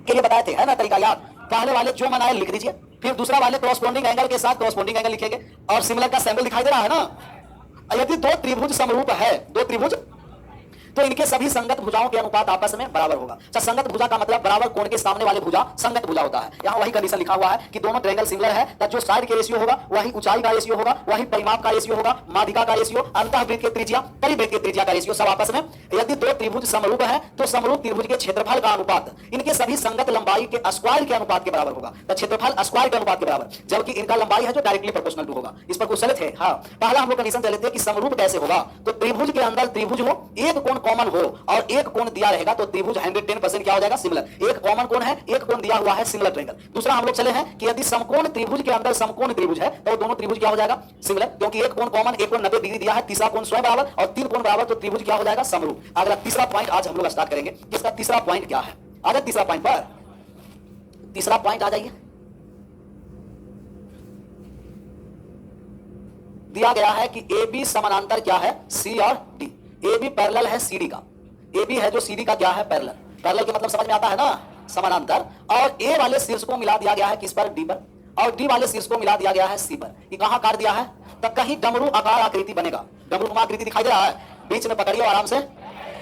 के लिए बताए थे, है ना तरीका याद? पहले वाले जो बनाए लिख दीजिए, फिर दूसरा वाले कॉरस्पॉन्डिंग एंगल के साथ कॉरस्पॉन्डिंग एंगल लिखेंगे, और सिमिलर का सैंपल दिखाई दे रहा है ना। यदि दो त्रिभुज समरूप है, दो त्रिभुज, तो इनके सभी संगत भुजाओं के अनुपात आपस में बराबर होगा। अच्छा, संगत भुजा का मतलब बराबर कोण के सामने वाले भुजा संगत भुजा होता है। यहाँ वही कंडीशन लिखा हुआ है कि दोनों ट्रायंगल सिमिलर है, तो जो साइड के रेशियो होगा वही ऊंचाई का रेशियो होगा, वही परिमाप का रेशियो होगा, माध्यिका का रेशियो, अंतःवृत्त की त्रिज्या, परिवृत्त की त्रिज्या का रेशियो सब आपस में। यदि दो त्रिभुज समरूप है तो समरूप त्रिभुज के क्षेत्रफल का अनुपात इनके सभी संगत लंबाई के स्क्वायर के अनुपात के बराबर होगा। तो क्षेत्रफल स्क्वायर के अनुपात के बराबर, जबकि इनका लंबाई है जो डायरेक्टली प्रोपोर्शनल टू होगा। इस पर कुछ चले थे। हाँ, पहला हम लोग कंडीशन चले थे कि समरूप कैसे होगा, तो त्रिभुज के अंदर त्रिभुज हो, एक कोण कॉमन हो और एक कोण दिया रहेगा, तो त्रिभुज 110% क्या हो जाएगा? सिमिलर। एक कॉमन कोण है, एक कोण दिया हुआ है, सिमिलर ट्रायंगल। दूसरा हम लोग चले हैं कि यदि समकोण त्रिभुज के अंदर समकोण त्रिभुज है तो दोनों त्रिभुज क्या हो जाएगा? सिमिलर, क्योंकि एक कोण कॉमन, एक कोण 90 डिग्री दिया है, तीसरा कोण स्वयं बराबर और तीन कोण बराबर, तो त्रिभुज क्या हो जाएगा? समरूप। अगला तीसरा पॉइंट आज हम लोग स्टार्ट करेंगे। इसका तीसरा पॉइंट क्या है? आगे तीसरा पॉइंट पर, तीसरा पॉइंट आ जाइए। दिया गया है कि ए बी समानांतर क्या है? सी और डी। ए बी पैरेलल है सी डी का, ए बी है जो सी डी का क्या है? पैरेलल। पैरेलल के मतलब समझ में आता है ना, समानांतर। और ए वाले शीर्ष को मिला दिया गया है किस पर? डी पर, और डी वाले शीर्ष को मिला दिया गया है सी पर। ये कहां काट दिया है? तो कहीं डमरू आकार आकृति बनेगा, डमरू आकृति दिखाई दे रहा है, बीच में पकड़िए आराम से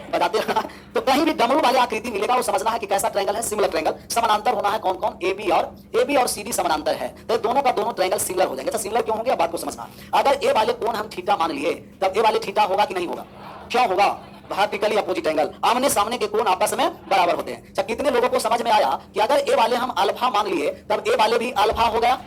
बताते हैं। तो कहीं भी डमरू वाली आकृति मिलेगा, वो समझना है कि कैसा ट्रायंगल है? Similar triangle. समानांतर होना है कौन कौन? ए बी और सी डी समानांतर है, तो दोनों का दोनों ट्रायंगल सिमिलर हो जाएंगे। तो सिमिलर क्यों होंगे, बात को समझना। अगर ए वाले कोण हम थीटा मान लिए, तब ए वाले थीटा होगा कि नहीं होगा? क्यों होगा? वर्टिकली अपोजिट एंगल, आमने सामने के कोण आपस में बराबर होते हैं। अच्छा, कितने लोगों को समझ में आया कि अगर ए वाले हम अल्फा मान लिए तब ए वाले भी अल्फा हो गया?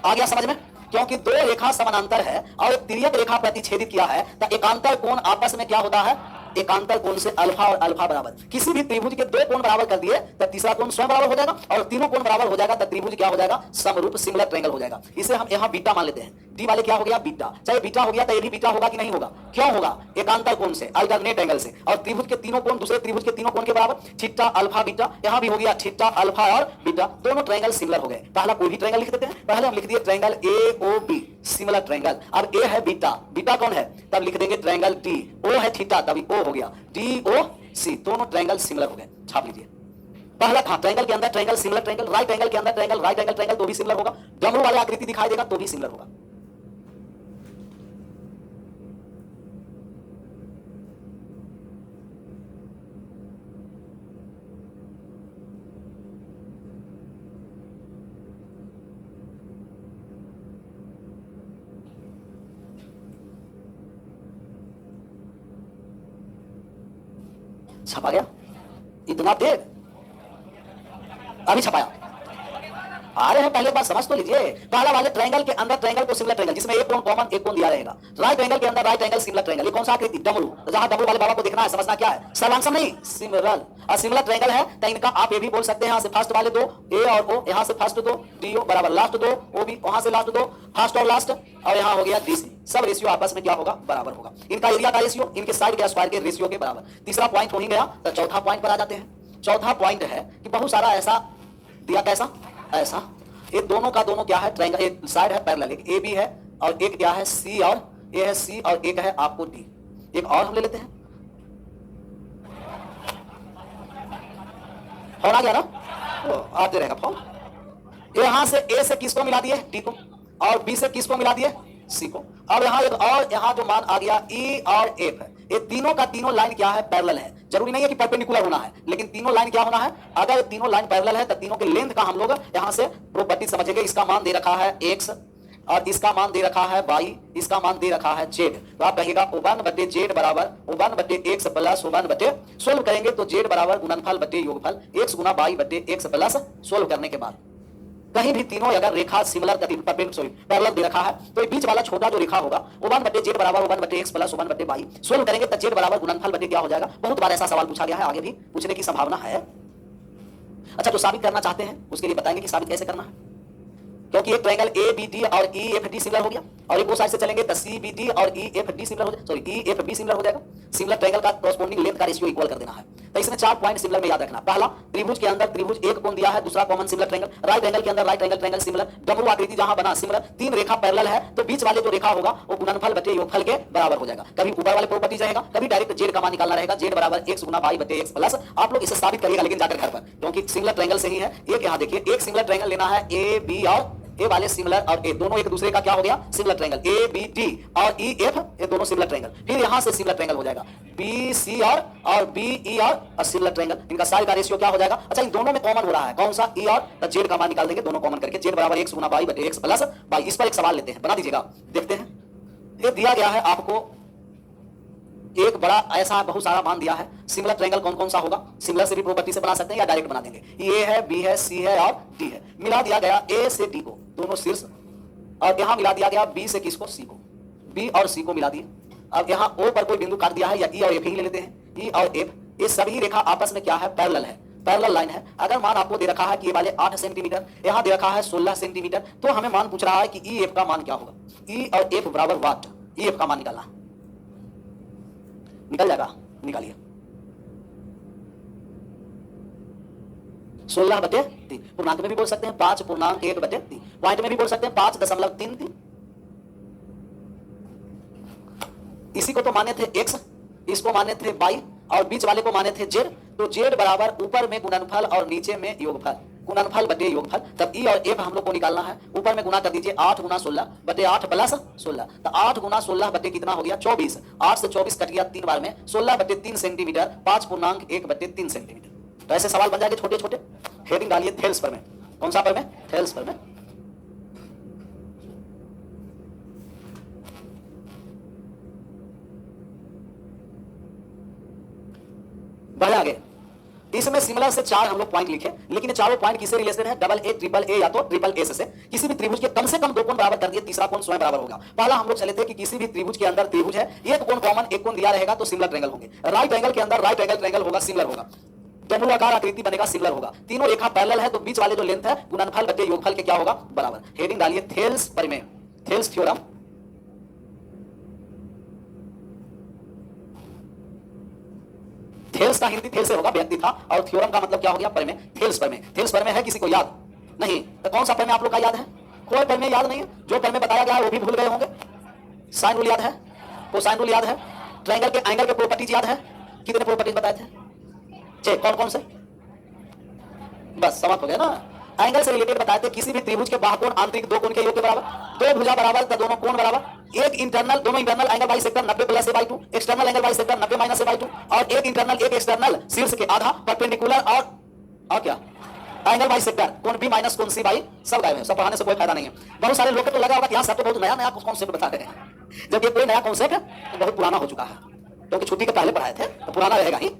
आ गया समझ में? क्योंकि दो रेखा समानांतर है और एक तिर्यक रेखा प्रतिच्छेदित किया है, तो एकांतर कोण आपस में क्या होता है? एकांतर कोण से अल्फा और अल्फा बराबर। किसी भी त्रिभुज के दो कोण बराबर कर दिए तो तीसरा कोण स्वयं बराबर हो जाएगा, और तीनों कोण बराबर हो जाएगा तो त्रिभुज क्या हो जाएगा? समरूप, सिमिलर ट्रायंगल हो जाएगा। इसे हम यहाँ बीटा मान लेते हैं। डी वाले क्या हो गया? बीटा। चाहे बीटा हो गया तो ये भी बीटा होगा कि नहीं होगा? क्यों होगा? एकांतर कोण से, अल्टरनेट एंगल से। और त्रिभुज के तीनों कोण दूसरे त्रिभुज के तीनों कोण के बराबर, थीटा अल्फा बीटा। यहाँ भी हो गया थीटा अल्फा और बीटा, दोनों ट्रायंगल सिमिलर हो गए। पहला कोई भी ट्रायंगल लिख देते हैं। पहले हम लिख दिए triangle A O B, similar triangle. अब ए है बीटा, बीटा कौन है? तब लिख देंगे ट्रायंगल डी। ओ है थीटा, तभी ओ हो गया डी ओ सी, दोनों ट्रायंगल सिमिलर हो गए। छाप लीजिए। पहला था ट्रायंगल के अंदर triangle similar triangle, right angle के अंदर ट्रायंगल राइट एंगल ट्रायंगल, तो भी सिमिलर होगा। डमरू वाली आकृति दिखाई देगा तो भी सिमिलर होगा। छपा गया? इतना देर अभी छपाया? आ रहे हैं, पहले बात समझ तो लीजिए। पहला वाले ट्रायंगल के अंदर ट्रायंगल को सिमिलर ट्रायंगल, जिसमें एक कोण कॉमन एक कोण दिया रहेगा। राइट एंगल के अंदर राइट एंगल सिमिलर ट्रायंगल। ये कौन सा आकृति? डमरू। तो जहां डमरू वाले बाबा को देखना है, समझना क्या है? सर्वांशम नहीं, सिमिलर। और सिमिलर ट्रायंगल है तो इनका आप ये भी बोल सकते हैं, यहाँ से फर्स्ट वाले दो ए और ओ, यहाँ से फर्स्ट दो डी ओ बराबर, लास्ट दो ओ बी, वहां से लास्ट दो फर्स्ट और लास्ट, और यहाँ हो गया डी सी। सब रेशियो आपस में क्या होगा? बराबर होगा। इनका एरिया का रेशियो इनके साइड के स्क्वायर के रेशियो के बराबर। तीसरा पॉइंट हो ही गया, तो चौथा पॉइंट पर आ जाते हैं। चौथा पॉइंट है कि बहुत सारा ऐसा दिया, कैसा? ऐसा। ये दोनों का दोनों क्या है? ट्रायंगल। एक साइड है पैरेलल, एक ए बी है और एक क्या है? सी और ए है सी, और एक है आपको डी। एक और हम ले लेते हैं, फोन आ गया ना? आते रहेगा फोन। यहां से ए से किसको मिला दिए? डी को, और बी से किसको मिला दिए? सी को। अब यहाँ एक और, यहाँ जो मान आ गया ई और एफ है, ये तीनों का तीनों लाइन क्या है? पैरेलल है। जरूरी नहीं है कि परपेंडिकुलर होना है, लेकिन तीनों लाइन क्या होना है? अगर तीनों लाइन पैरेलल है तो तीनों के लेंथ का हम लोग यहां से प्रॉपर्टी समझेंगे। इसका मान दे रखा है x और इसका मान दे रखा है y, इसका मान दे रखा है z। तो आप कहिएगा O1 बटे z बराबर O1 बटे x प्लस O1 बटे, सोल्व करेंगे तो z बराबर गुणनफल बटे योगफल x गुना y बटे x प्लस, सोल्व करने के बाद कहीं भी तीनों अगर रेखा सिमिलर पैरेलल दे रखा है तो बीच वाला छोटा जो रेखा होगा O1 बटे z बराबर O1 बटे x प्लस O1 बटे y, सोल्व करेंगे तो z बराबर गुणनफल बटे क्या हो जाएगा? बहुत बार ऐसा सवाल पूछा गया है, आगे भी पूछने की संभावना है। अच्छा, तो साबित करना चाहते हैं, उसके लिए बताएंगे कि साबित कैसे करना है। क्योंकि एक ट्रायंगल ए बी डी और ई एफ डी सिमिलर हो गया, और एक वो साइड से चलेंगे तो सी बी डी और ई एफ डी सिमिलर हो जाएगा, sorry E F B similar हो जाएगा। सिमिलर ट्रायंगल का कॉरस्पॉन्डिंग लेंथ का रेशियो इक्वल कर देना है। तो इसमें 4 पॉइंट सिमिलर में याद रखना। पहला, त्रिभुज के अंदर त्रिभुज एक कोण दिया है, दूसरा common similar triangle, right angle के अंदर राइट एंगल ट्रायंगल सिमिलर, डमरू आकृति जहां बना सिमिलर, 3 रेखा पैरेलल है तो बीच वाले जो रेखा होगा वो गुणनफल बटे योगफल के बराबर हो जाएगा। कभी ऊपर वाले प्रॉपर्टी रहेगा, कभी डायरेक्ट जेड का मान निकालना रहेगा, जेड बराबर x गुना y बटे x प्लस। आप लोग इसे साबित करिएगा लेकिन जाकर घर पर, क्योंकि सिमिलर ट्रायंगल से ही है। एक यहां देखिए, एक सिमिलर ट्रायंगल लेना है ए बी, और ए वाले सिमिलर और ए दोनों एक दूसरे का क्या हो गया, similar triangle, A B D और ई एफ, ये दोनों सिमिलर ट्रायंगल। फिर यहां से सिमिलर ट्रायंगल हो जाएगा बी सी और बी ई और सिमिलर ट्रायंगल, इनका साइड का रेशियो क्या हो जाएगा। अच्छा, इन दोनों में कॉमन हो रहा है कौन सा, ई, और तो जेड का मान निकाल देंगे, दोनों कॉमन करके जेड बराबर x गुना y बटे x प्लस y। इस पर एक सवाल लेते हैं, बना दीजिएगा, देखते हैं। ये दिया गया है आपको एक बड़ा ऐसा बहुत सारा मान दिया है। सिमिलर ट्रायंगल कौन कौन सा होगा, सिमिलर से भी प्रॉपर्टी से बना सकते हैं या डायरेक्ट बना देंगे। ए है, बी है, सी है और डी है। मिला दिया गया ए से डी को, दोनों शीर्ष, और यहां मिला दिया गया बी से किसको, सी को, बी और सी को मिला दिए। अब यहां ओ पर कोई बिंदु काट दिया है, या ई और एफ ही ले लेते हैं, ई और एफ, ये सभी रेखा आपस में क्या है, पैरेलल है, पैरेलल लाइन है। अगर मान आपको दे रखा है कि ये वाले 8 सेंटीमीटर, यहां दे रखा है 16 सेंटीमीटर, तो हमें मान पूछ रहा है कि ई एफ का मान क्या होगा। ई और एफ बराबर वाट, ई एफ का मान निकालना, निकल जाएगा, निकालिए। 16 बटे 3, पूर्णांक में भी बोल सकते हैं 5.1 बटे 3, पॉइंट में भी बोल सकते हैं 5.33। इसी को तो माने थे x, इसको माने थे y, और बीच वाले को माने थे z। तो z बराबर ऊपर में गुणनफल और नीचे में योगफल, गुणनफल बटे योगफल। तब ई और एफ हम लोग को निकालना है, ऊपर में गुना कर दीजिए 8 गुना 16 बटे 8 प्लस 16, तो 8 गुना 16 बटे कितना हो गया, 24। 8 से 24 कट गया 3 बार में, 16 बटे 3 सेंटीमीटर, 5.1 बटे 3 सेंटीमीटर। तो ऐसे सवाल बन जाएंगे छोटे छोटे। हेडिंग डालिए थेल्स पर में, कौन सा पर में, थेल्स पर में। बढ़े आगे, इसमें सिमिलर से 4 हम लोग पॉइंट लिखे, लेकिन ये चारों पॉइंट किससे रिलेटेड है, डबल ए, ट्रिपल ए या तो ट्रिपल एस से। किसी भी त्रिभुज के कम से कम 2 कोण बराबर कर दिए, तीसरा कोण स्वयं बराबर होगा। पहला हम लोग चले थे कि किसी भी त्रिभुज के अंदर त्रिभुज है, एक कोण कॉमन, एक कोण दिया रहेगा तो सिमिलर ट्रायंगल होंगे। राइट एंगल के अंदर राइट एंगल ट्रायंगल होगा, सिमिलर होगा। डमरूआकार आकृति बनेगा, सिमिलर होगा। तीनों रेखा पैरेलल है तो बीच वाले जो लेंथ है गुणनफल बटे योगफल के क्या होगा, बराबर। हेडिंग डालिए थेल्स प्रमेय, थेल्स थ्योरम। थेल्स का हिंदी थेल से होगा, व्यक्ति था, और थ्योरम का मतलब क्या हो गया, प्रमेय। थेल्स प्रमेय, थेल्स प्रमेय है किसी को याद नहीं, तो कौन सा प्रमेय आप लोग का याद है, कोई प्रमेय याद नहीं है। जो प्रमेय बताया गया है वो भी भूल गए होंगे। साइन रूल याद है, कोसाइन रूल याद है, ट्रायंगल के एंगल के प्रॉपर्टीज याद है, कितने प्रॉपर्टीज बताए थे, कौन कौन से, बस समाप्त हो गया ना। एंगल से रिलेटेड बताए थे, किसी भी त्रिभुज के बाह्य कोण आंतरिक 2 कोण के योग के बराबर, 2 भुजा बराबर तो दोनों कोण बराबर, एक इंटरनल, दोनों internal angle by sector 90 plus A by 2, external angle by sector 90 minus A by 2, और एक इंटरनल एक एक्सटर्नल शीर्ष के आधा परपेंडिकुलर, और क्या एंगल बाई सेक्टर, कोण बी माइनस कोण सी बाई, सब गायब है, सब पढ़ाने से कोई फायदा नहीं है। बहुत सारे लोग को तो लगा होगा कि यहाँ सब तो बहुत नया नया कॉन्सेप्ट बता रहे हैं, जब ये कोई नया कॉन्सेप्ट तो बहुत पुराना हो चुका है, क्योंकि छुट्टी के पहले पढ़ाए थे तो पुराना रहेगा ही।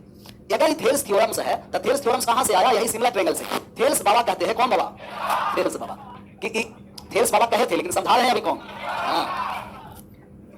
अगर ये थेल्स थ्योरम्स है तो थेल्स थ्योरम्स कहां से आया, यही सिमिलर ट्रायंगल से। थेल्स बाबा कहते हैं, कौन बाबा, थेल्स बाबा, कि थेल्स बाबा कहे थे लेकिन समझा रहे हैं अभी कौन।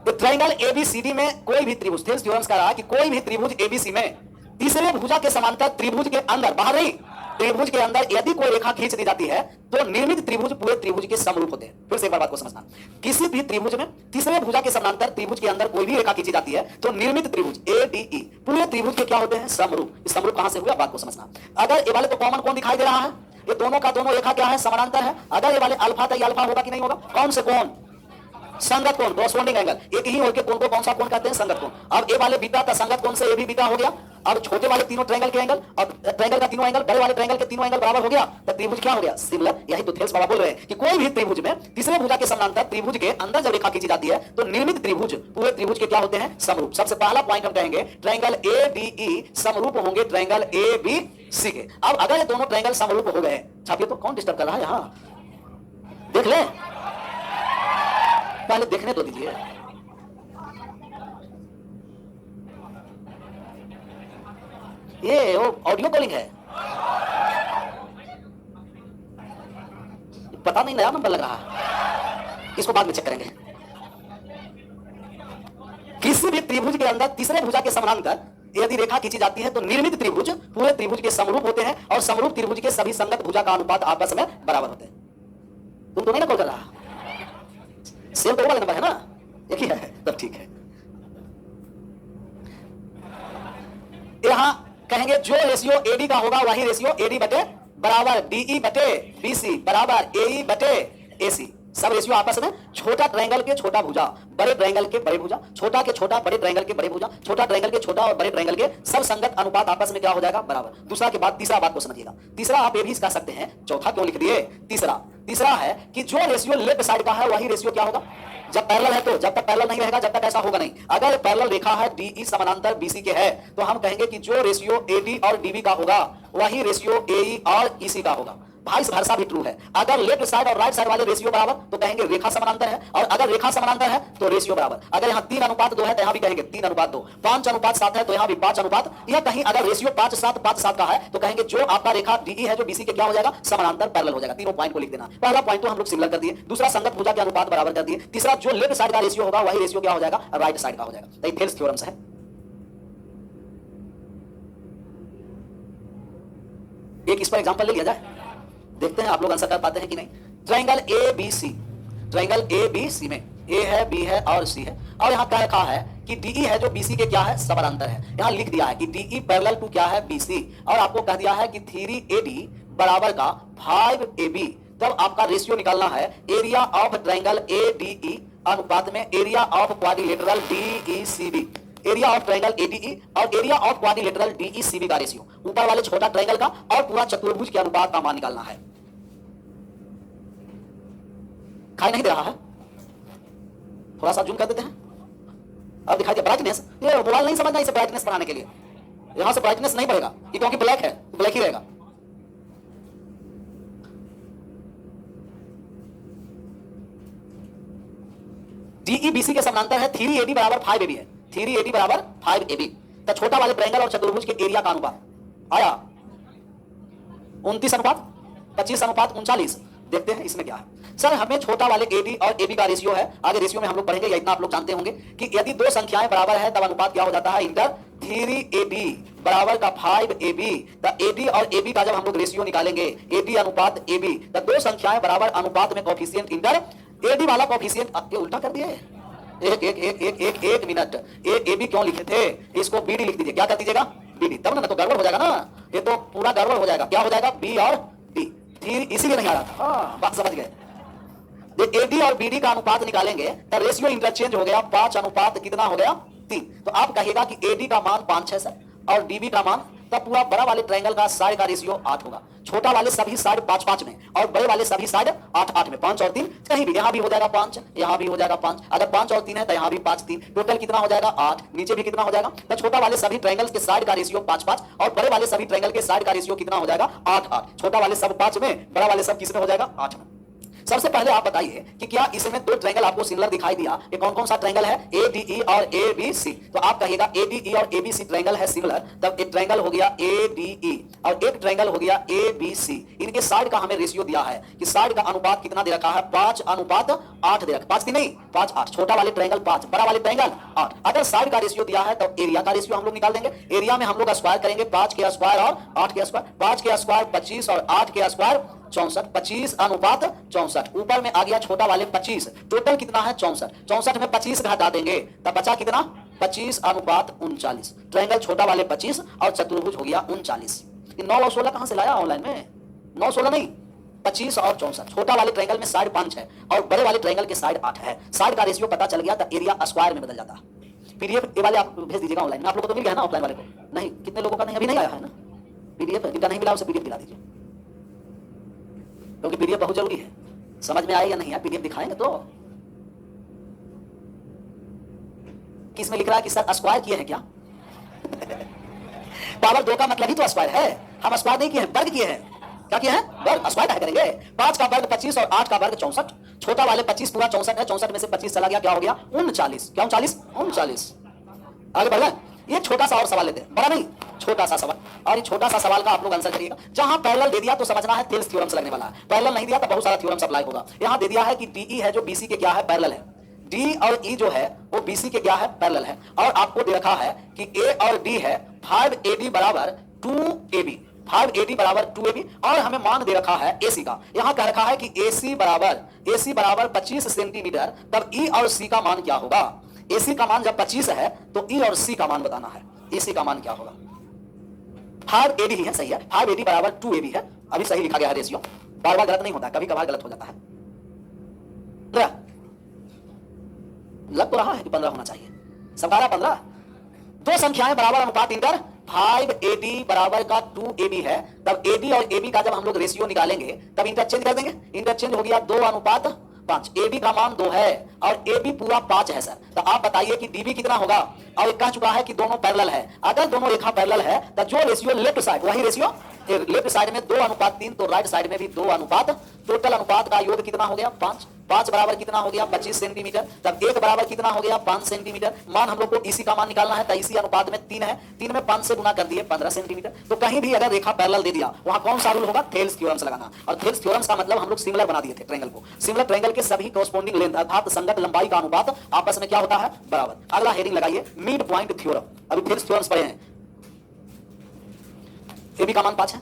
तो ट्रायंगल एबीसीडी में कोई भी त्रिभुज, थेल्स थ्योरम्स कह रहा है कि कोई भी त्रिभुज एबीसी में तीसरे भुजा के समांतर त्रिभुज के अंदर, बाहर नहीं, त्रिभुज के अंदर यदि कोई रेखा खींच दी जाती है तो निर्मित त्रिभुज पूरे त्रिभुज के समरूप होते हैं। फिर से एक बार बात को समझना, किसी भी त्रिभुज में तीसरे भुजा के समांतर त्रिभुज के अंदर कोई भी रेखा खींची जाती है तो निर्मित त्रिभुज एडीई पूरे त्रिभुज के क्या होते हैं, समरूप। इस समरूप कहां से हुआ, बात को समझना। अगर ये वाले तो कॉमन कौन दिखाई दे रहा है, ये दोनों का दोनों रेखा क्या है, समानांतर है। अगर ये वाले अल्फा तो ये अल्फा होगा कि नहीं होगा, कौन से कोण, संगत कोण, कॉरस्पॉन्डिंग एंगल। एक ही होकर कोण को कौन सा कोण कहते हैं, संगत कोण। अब ए वाले बीटा था संगत कोण से ये भी बीटा हो गया। अब छोटे वाले तीनों ट्रायंगल के एंगल और ट्रायंगल का तीनों एंगल, बड़े वाले ट्रायंगल के तीनों एंगल बराबर हो गया तो त्रिभुज क्या हो गया, सिमिलर। यही तो थेल्स बाबा बोल रहे हैं कि कोई भी त्रिभुज में तीसरे भुजा के समानांतर त्रिभुज के अंदर जब रेखा खींची जाती है तो निर्मित त्रिभुज पूरे त्रिभुज के क्या होते हैं, समरूप। सबसे पहला पॉइंट हम कहेंगे ट्रायंगल एडीई समरूप होंगे ट्रायंगल एबीसी के। अब अगर ये दोनों ट्रायंगल समरूप हो गए, छापिए तो, कौन डिस्टर्ब कर रहा है यहां, देख ले, पहले देखने तो दीजिए। ये वो ऑडियो कॉलिंग है, पता नहीं नया नंबर लग रहा, इसको बाद में चेक करेंगे। किसी भी त्रिभुज के अंदर तीसरे भुजा के समानांतर यदि रेखा खींची जाती है तो निर्मित त्रिभुज पूरे त्रिभुज के समरूप होते हैं और समरूप त्रिभुज के सभी संगत भुजा का अनुपात आपस में बराबर होते हैं। तुम तो नहीं ना कॉल कर रहा, सेम तो वाला नंबर है ना, एक ही है, तब ठीक है। यहां कहेंगे जो रेशियो एडी का होगा वही रेशियो एडी बटे बराबर डीई बटे बीसी बराबर एई बटे एसी। सब रेशियो आपस में, छोटा ट्रायंगल के छोटा भुजा, बड़े ट्रायंगल के बड़े भुजा, छोटा के छोटा बड़े ट्रायंगल के बड़े भुजा, छोटा ट्रायंगल के छोटा और बड़े ट्रायंगल के सब संगत अनुपात आपस में क्या हो जाएगा, बराबर। दूसरा के बाद तीसरा बात को समझिएगा। तीसरा आप ये भी कह सकते हैं, चौथा क्यों लिख दिए, तीसरा है कि जो रेशियो लेफ्ट साइड का है वही रेशियो क्या होगा, जब पैरेलल है तो, जब तक पैरेलल नहीं रहेगा जब तक ऐसा होगा नहीं। अगर पैरेलल रेखा है डीई समानांतर बीसी के है तो हम कहेंगे कि जो रेशियो एडी और डीबी का होगा वही रेशियो एई और ईसी का होगा। वाइस वर्सा भी ट्रू है। अगर लेफ्ट साइड और राइट साइड वाले रेशियो बराबर तो कहेंगे रेखा समानांतर है, और अगर रेखा समानांतर है तो रेशियो बराबर। अगर यहाँ 3:2 है तो यहाँ भी कहेंगे 3:2, 5:7 है तो यहाँ भी 5 या कहीं अगर रेशियो 5:7 का है तो कहेंगे जो आपका रेखा डीई है जो बीसी के क्या हो जाएगा, समानांतर पैरेलल हो जाएगा। तीनों पॉइंट को लिख देना। पहला पॉइंट तो हम लोग सिमिलर कर दिए, दूसरा संगत भुजा के अनुपात बराबर कर दिए, तीसरा जो लेफ्ट साइड का रेशियो होगा वही रेशियो क्या हो जाएगा, राइट साइड का हो जाएगा। तो ये थेल्स थ्योरम है। एक इस पर एग्जांपल ले लिया जाए, देखते हैं आप लोग आंसर कर पाते हैं कि नहीं। Triangle A B C, triangle A B C में ए है, बी है और सी है, और यहाँ क्या लिखा है कि डीई है जो बीसी के क्या है, समानांतर है। यहाँ लिख दिया है कि डीई पैरेलल टू क्या है, बीसी, और आपको कह दिया है कि 3AD बराबर का 5AB। तब आपका रेशियो निकालना है एरिया ऑफ ट्रायंगल ADE अनुपात में area of quadrilateral DECB। Area of triangle ADE और एरिया ऑफ क्वाड्रिलेटरल DECB का रेशियो, ऊपर वाले छोटा ट्रायंगल का और पूरा चतुर्भुज के अनुपात का मान निकालना है। खाई नहीं दे रहा है, थोड़ा सा जूम कर देते हैं। अब दिखाई दे ब्राइटनेस, ये मोबाइल नहीं समझना इसे ब्राइटनेस बनाने के लिए, यहां से ब्राइटनेस नहीं बढ़ेगा ये क्योंकि ब्लैक है, ब्लैक ही रहेगा। DEBC के समानांतर है, 3AD बराबर 5AB है, 3AD बराबर 5AB। तो छोटा वाले ट्रायंगल और चतुर्भुज के एरिया का अनुपात आया 29:25:39। देखते हैं इसमें क्या है। सर हमें छोटा वाले AD और AB का रेशियो है, आगे रेशियो में हम लोग पढ़ेंगे, या इतना आप लोग जानते होंगे कि यदि दो संख्याएं बराबर है तब अनुपात क्या हो जाता है, इंटर 3AD बराबर का 5AB। तो AD और AB का जब हम लोग रेशियो निकालेंगे, AD अनुपात AB, तो दो संख्याएं बराबर अनुपात में कोएफिशिएंट इंटर AD वाला कोएफिशिएंट उल्टा कर दिए। एक मिनट, AB क्यों लिखे थे, इसको BD लिख दीजिए। क्या कर दीजिएगा, BD, तब ना तो गड़बड़ हो जाएगा ना, ये तो पूरा गड़बड़ हो जाएगा। क्या हो जाएगा, B और D, इसीलिए नहीं आ रहा था। हाँ बात समझ गए। AD और BD का अनुपात निकालेंगे तो रेशियो इंटरचेंज हो गया, 5 कितना हो गया, 3। तो आप कहिएगा कि AD का मान 5 है सर, और DB का मान, तब पूरा बड़ा वाले ट्रायंगल का साइड का रेशियो 8 होगा, छोटा वाले सभी साइड 5-5 में, और बड़े वाले सभी साइड 8-8 में। 5 और 3 कहीं भी, यहाँ भी हो जाएगा 5, यहाँ भी हो जाएगा 5। अगर 5 और 3 है तो यहाँ भी 5, 3, टोटल कितना हो जाएगा 8, नीचे भी कितना हो जाएगा। तो छोटा वाले सभी ट्रायंगल के साइड का रेशियो 5-5, और बड़े वाले सभी ट्रायंगल के साइड का रेशियो कितना हो जाएगा, 8-8। छोटा वाले सब 5 में, बड़ा वाले सब किस में हो जाएगा, 8 में। सबसे पहले आप बताइए कि क्या इसमें दो ट्रायंगल आपको सिमिलर दिखाई दिया, ये कौन कौन सा ट्रायंगल है, ADE और ABC। तो आप कहिएगा ADE और ABC ट्रायंगल है सिमिलर, तब एक ट्रायंगल हो गया ADE और एक ट्रायंगल हो गया ABC। इनके साइड का हमें रेशियो दिया है कि साइड का अनुपात कितना दे रखा है, 5:8 दे रखा, 5 नहीं 5:8। छोटा वाले ट्रायंगल 5, बड़ा वाले ट्रायंगल 8। अगर साइड का रेशियो दिया है तो एरिया का रेशियो हम लोग निकाल देंगे। एरिया में हम लोग स्क्वायर करेंगे, 5 के स्क्वायर और 8 के स्क्वायर, 5 के स्क्वायर 25 और 8 के स्क्वायर 64, 25:64। ऊपर में आ गया छोटा वाले 25, टोटल कितना है 64। 64 में 25 घटा देंगे तब बचा कितना, 25:39। ट्रायंगल छोटा वाले 25 और चतुर्भुज हो गया 39। 9 और 16 कहां से लाया ऑनलाइन में, 9 16 नहीं, 25 और 64। छोटा वाले ट्रायंगल में साइड 5 है और बड़े वाले ट्रायंगल के साइड 8 है। साइड का रेशियो पता चल गया तो एरिया स्क्वायर में बदल जाता। PDF ये वाले आप भेज दीजिएगा ऑनलाइन में, आप लोगों को तो मिल गया ना, ऑफलाइन वाले को नहीं, कितने लोगों का नहीं अभी नहीं आया है ना PDF, जिनका नहीं मिला उसे PDF दिला दीजिए, क्योंकि PDF बहुत जरूरी है। समझ में आए या नहीं यार, PDF दिखाएंगे तो। किसमें लिख रहा है कि सर स्क्वायर किए हैं क्या पावर 2 का मतलब ही तो स्क्वायर है, हम स्क्वायर नहीं किए हैं, वर्ग किए हैं। क्या किए हैं, वर्ग। स्क्वायर क्या करेंगे, 5 का वर्ग 25 और 8 का वर्ग 64। छोटा वाले 25 पूरा 64 है, 64 में से 25 चला गया, क्या हो गया 39। क्या 39? आगे बढ़ गए। ये छोटा सा और सवाल लेते हैं, बड़ा नहीं, छोटा सा सवाल, और ये छोटा सा सवाल का आप लोग आंसर करिएगा। जहां पैरेलल दे दिया तो समझना है थेल्स थ्योरम से लगने वाला है, पैरेलल नहीं दिया तो बहुत सारा थ्योरम अप्लाई होगा। यहां दे दिया है कि DE है जो BC के क्या है, पैरेलल है। D और E जो है वो BC के क्या है, पैरेलल है। और आपको दे रखा है कि A और D है 5AD बराबर 2AB, 5AD बराबर 2AB, और हमें मान दे रखा है AC का। यहां कह रखा है कि AC बराबर 25 सेंटीमीटर, तब E और C का मान क्या होगा। AC का मान जब 25 है तो E और C का मान बताना है, AC का मान क्या होगा। 5 AD ही है, सही है, 5 AD बराबर 2 AB है, अभी सही लिखा गया है रेशियो, बार बार गलत नहीं होता, कभी कभार गलत हो जाता है। लग तो रहा है कि 15 होना चाहिए, समझा 15। दो संख्याएं बराबर अनुपात इनकर 5 AD बराबर का 2 AB है, तब AD और AB का जब हम लोग रेशियो निकालेंगे तब इंटरचेंज कर देंगे, इंटरचेंज हो गया 2:5। AB का मान 2 है और AB पूरा 5 है सर, तो आप बताइए कि DB कितना होगा। और एक कह चुका है कि दोनों पैरेलल है, अगर दोनों रेखा पैरेलल है तो जो रेशियो लेफ्ट साइड वही रेशियो लेफ्ट साइड में 2:3, तो राइट साइड में भी 2 अनुपात, टोटल अनुपात का योग कितना हो गया 5। 5 बराबर कितना हो गया 25 सेंटीमीटर, तब 1 बराबर कितना हो गया 5 सेंटीमीटर। मान हम लोग को इसी का मान निकालना है, तो इसी अनुपात में 3 है, 3 में 5 से गुना कर दिए 15 सेंटीमीटर। तो कहीं भी अगर रेखा पैरेलल दे दिया वहां कौन सा रूल होगा, थेल्स थ्योरम से लगाना। और थेल्स थ्योरम का मतलब हम लोग सिमिलर बना दिए थे ट्रायंगल को, सिमिलर ट्रायंगल के सभी कॉरस्पॉन्डिंग लेंथ अर्थात संगत लंबाई का अनुपात आपस में क्या होता है बराबर। अगला हेडिंग लगाइए मिड पॉइंट थ्योरम। अभी थेल्स थ्योरम पढ़े हैं, एबी का मान 5 है,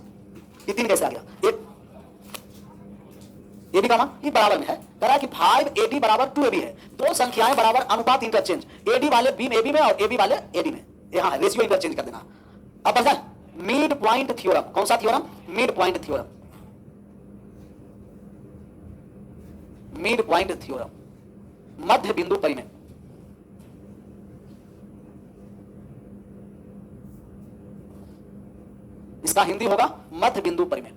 ये 3 कैसे आ गया, एक AB का मान ये बराबर में है, कहा कि 5 AD बराबर 2 AB है, दो संख्याएं बराबर अनुपात इंटरचेंज, AD वाले बीम AB में और AB वाले AD में, यहां है रेशियो इंटरचेंज कर देना। अब बचा मिड पॉइंट थ्योरम, कौन सा theorem, midpoint theorem, midpoint theorem, मध्य बिंदु परिमेय। इसका हिंदी होगा मध्य बिंदु परिमेय,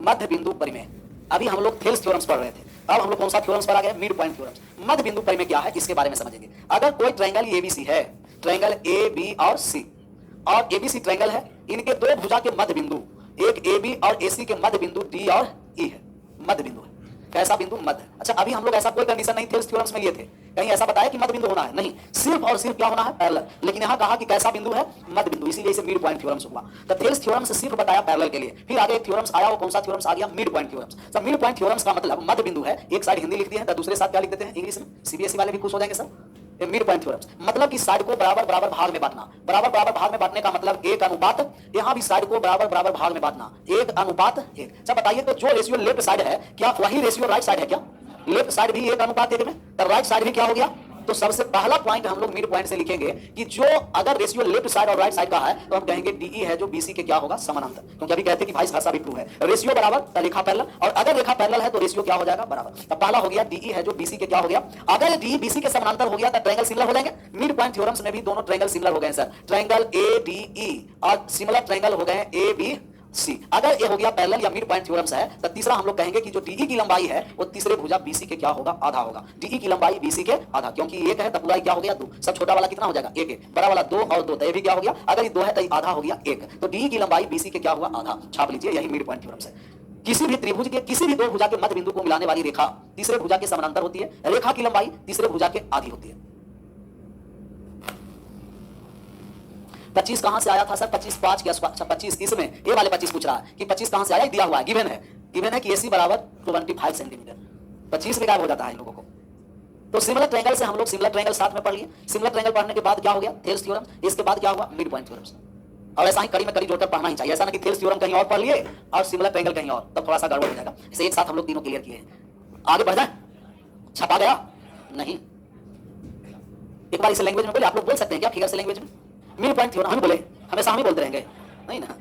मध्य बिंदु परिमेय। अभी हम लोग थेल्स थ्योरम्स पढ़ रहे थे, अब हम लोग कौन सा थ्योरम्स पर आ गए, मिड पॉइंट थ्योरम्स। मध्य बिंदु परिमेय क्या है इसके बारे में समझेंगे। अगर कोई ट्रायंगल ABC है, ट्रायंगल AB और C, और ABC ट्रायंगल है, इनके दो भुजा के मध्य बिंदु, एक AB और AC के मध्य बिंदु D और E है, मध्य बिंदु है, कैसा बिंदु मध्य। अच्छा अभी हम लोग ऐसा कोई कंडीशन नहीं थेल्स थ्योरम्स में लिए थे, कहीं ऐसा बताया कि मध्य बिंदु होना है, नहीं, सिर्फ और सिर्फ क्या होना है पैरेलल, लेकिन यहां कहा कि कैसा बिंदु है मध्य बिंदु, इसीलिए इसे मिड पॉइंट थ्योरम्स हुआ। तो थेल्स थ्योरम्स सिर्फ बताया पैरेलल के लिए, फिर आगे एक थ्योरम्स आया, वो कौन सा थ्योरम्स आ गया, मिड पॉइंट थ्योरम्स। तो मिड पॉइंट थ्योरम्स का मतलब मध्य बिंदु है, एक साइड हिंदी लिख दी है तो दूसरे साइड क्या लिख देते हैं इंग्लिश में, CBSE वाले भी खुश हो जाएंगे सर। मिड पॉइंट थ्योरम्स मतलब कि साइड को बराबर बराबर भाग में बांटना, बराबर बराबर भाग में बांटने का मतलब 1:, यहां भी साइड को बराबर बराबर भाग में बांटना 1:1। अच्छा बताइए तो जो रेशियो लेफ्ट साइड है क्या वही रेशियो राइट साइड है क्या, लेफ्ट साइड भी 1:1 में, तो राइट साइड भी क्या हो गया। तो सबसे पहला पॉइंट हम लोग मिड पॉइंट से लिखेंगे कि जो अगर रेशियो लेफ्ट साइड और राइट साइड का है तो हम कहेंगे DE है जो BC के क्या होगा समानांतर, क्योंकि अभी कहते हैं कि भाई भाषा भी ट्रू है, रेशियो बराबर तो रेखा पैरेलल, और अगर रेखा पैरेलल है तो रेशियो क्या हो जाएगा बराबर। तो पहला हो गया DE है जो BC के क्या हो गया, अगर DE BC के समानांतर हो गया तो ट्रायंगल सिमिलर हो जाएंगे। मिड पॉइंट थ्योरम्स में भी दोनों ट्रायंगल सिमिलर हो गए सर, ट्रायंगल ADE और सिमिलर ट्रायंगल हो गए ABC। अगर ये हो गया पैरेलल या मिड पॉइंट थ्योरम्स है तो तीसरा हम लोग कहेंगे कि जो DE की लंबाई है वो तीसरे भुजा BC के क्या होगा आधा होगा, DE की लंबाई BC के आधा, क्योंकि 1 है तो पूरा क्या हो गया 2, सब छोटा वाला कितना हो जाएगा 1, बड़ा वाला 2 और 2, तो ये भी क्या हो गया, अगर ये 2 है तो आधा हो गया 1, तो DE की लंबाई BC के क्या हुआ आधा, छाप लीजिए, यही मिड पॉइंट थ्योरम्स है। किसी भी त्रिभुज के किसी भी दो भुजा के मध्य बिंदु को मिलाने वाली रेखा तीसरे भुजा के समानांतर होती है, रेखा की लंबाई तीसरे भुजा के आधी होती है। 25 कहां से आया था सर, 25 5 के आसपास, 25 इसमें ये वाले 25 पूछ रहा है कि 25 कहां से आया, दिया हुआ है, गिवन है कि AC बराबर 25 सेंटीमीटर, 25 में गायब हो जाता है इन लोगों को। तो सिमिलर ट्रायंगल से हम लोग सिमिलर ट्रायंगल साथ में पढ़ लिए, सिमिलर ट्रायंगल पढ़ने के बाद क्या हो गया थेल्स थ्योरम, इसके बाद क्या हुआ मिड पॉइंट थ्योरम्स। और ऐसा ही कड़ी में कड़ी जोड़कर पढ़ना ही चाहिए, ऐसा ना कि थेल्स थ्योरम कहीं और पढ़ लिए और सिमिलर ट्रायंगल कहीं और, तब थोड़ा सा गड़बड़ हो जाएगा। इसे एक साथ हम लोग तीनों क्लियर किए हैं। आगे बढ़ जाए, छपा गया नहीं, एक बार इसे लैंग्वेज में बोले, आप लोग बोल सकते हैं क्या फिगर से लैंग्वेज में, मिड पॉइंट थ्योरम हम बोले, हमेशा हम ही बोलते रहेंगे नहीं ना।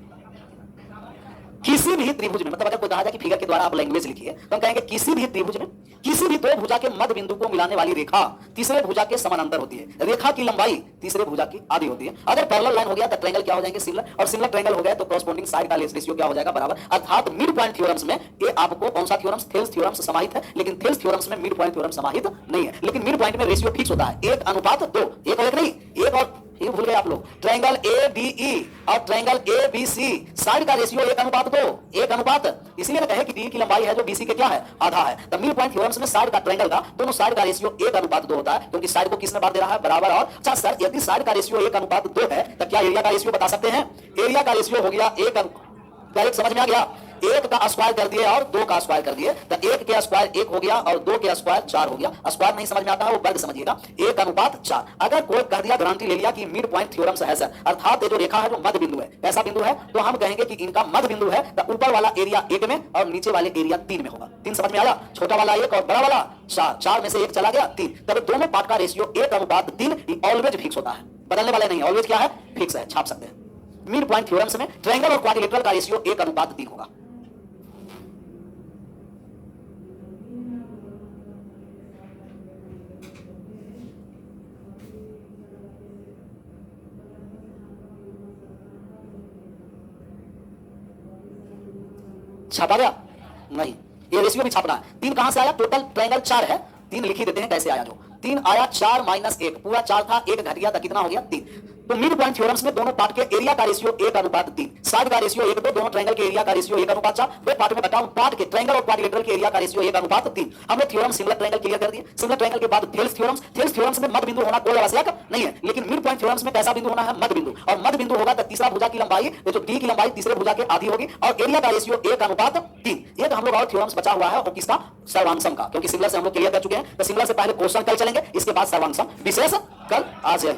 किसी भी त्रिभुज में, मतलब अगर कोई कहा जाए कि फिगर के द्वारा आप लैंग्वेज लिखिए तो हम कहेंगे किसी भी त्रिभुज में किसी भी दो भुजा के मध्य बिंदु को मिलाने वाली रेखा तीसरे भुजा के समानांतर होती है, रेखा की लंबाई तीसरे भुजा की आधी होती है। अगर पैरेलल लाइन हो गया तो ट्रायंगल क्या हो जाएंगे सिमिलर, और सिमिलर ट्रायंगल हो गया तो कॉरस्पॉन्डिंग साइड का रेशियो क्या हो जाएगा बराबर। अर्थात मिड पॉइंट थ्योरम्स में ये आपको कौन सा थ्योरम्स, थेल्स थ्योरम्स समाहित है, लेकिन थेल्स थ्योरम्स में मिड पॉइंट थ्योरम समाहित नहीं है। लेकिन मिड पॉइंट में रेशियो फिक्स होता है 1:2, एक और एक नहीं, एक और ये भूल गए आप लोग, ट्रायंगल ADE और ट्रायंगल ABC साइड का रेशियो 1:2, 1:, इसलिए ना कहे कि DE की लंबाई है जो BC के क्या है आधा है। तो मिड पॉइंट थ्योरम्स में साइड का ट्रायंगल का दोनों साइड का रेशियो 1:2 होता है, क्योंकि साइड को किसने बांट दे रहा है बराबर। और अच्छा सर यदि साइड का रेशियो 1:2 है तो क्या एरिया का रेशियो बता सकते हैं, एरिया का रेशियो हो गया 1, डायरेक्ट समझ में आ गया, एक का स्क्वायर कर दिए और दो का स्क्वायर कर दिए, तो एक के स्क्वायर एक हो गया और दो के स्क्वायर चार हो गया। स्क्वायर नहीं समझ में आता है वो वर्ग समझिएगा, एक अनुपात चार। अगर कोई कह दिया, गारंटी ले लिया कि मिड पॉइंट थ्योरम है सर, अर्थात ये जो रेखा है जो मध्य बिंदु है, कैसा बिंदु है, तो हम कहेंगे कि इनका मध्य बिंदु है, तो ऊपर वाला एरिया एक में और नीचे वाले एरिया तीन में होगा। तीन समझ में आया, छोटा वाला एक और बड़ा वाला चार, चार में से एक चला गया तीन, तब दोनों पार्ट का रेशियो एक अनुपात तीन ऑलवेज फिक्स होता है, बदलने वाले नहीं, ऑलवेज क्या है, फिक्स है, छाप सकते हैं। मिड पॉइंट थ्योरम्स में ट्रायंगल और क्वाड्रिलेटरल का रेशियो एक अनुपात तीन होगा। छापा गया नहीं, ये रेशियो भी छापना है। तीन कहां से आया, टोटल ट्रायंगल चार है, तीन लिख ही देते हैं कैसे आया। जो तीन आया, चार माइनस एक, पूरा चार था, एक घट गया तो कितना हो गया, तीन। तो मिड पॉइंट थ्योरम्स में दोनों पार्ट के एरिया का रेशियो एक अनुपात तीन, साइड का रेशियो एक दो, दोनों ट्रायंगल के एरिया का रेशियो एक अनुपात चार। दो पार्ट में बताऊं, पार्ट के ट्रायंगल और क्वाड्रिलेटरल के एरिया का रेशियो एक अनुपात तीन। हमने थ्योरम सिमिलर ट्रायंगल क्लियर कर दिए। सिमिलर ट्रायंगल के बाद थेल्स थ्योरम्स, थेल्स थ्योरम्स में मध्य बिंदु होना कोई आवश्यक नहीं है, लेकिन मिड पॉइंट थ्योरम्स में कैसा बिंदु होना है, मध्य बिंदु। और मध्य बिंदु होगा तो तीसरा भुजा की लंबाई, जो डी की लंबाई तीसरे भुजा के आधी होगी, और एरिया का रेशियो एक अनुपात तीन। एक हम लोग और थ्योरम्स बचा हुआ है, वो किसका, सर्वांशम का, क्योंकि सिमिलर से हम लोग क्लियर कर चुके हैं। तो सिमिलर से पहले क्वेश्चन कल चलेंगे, इसके बाद सर्वांशम विशेष कल आज है।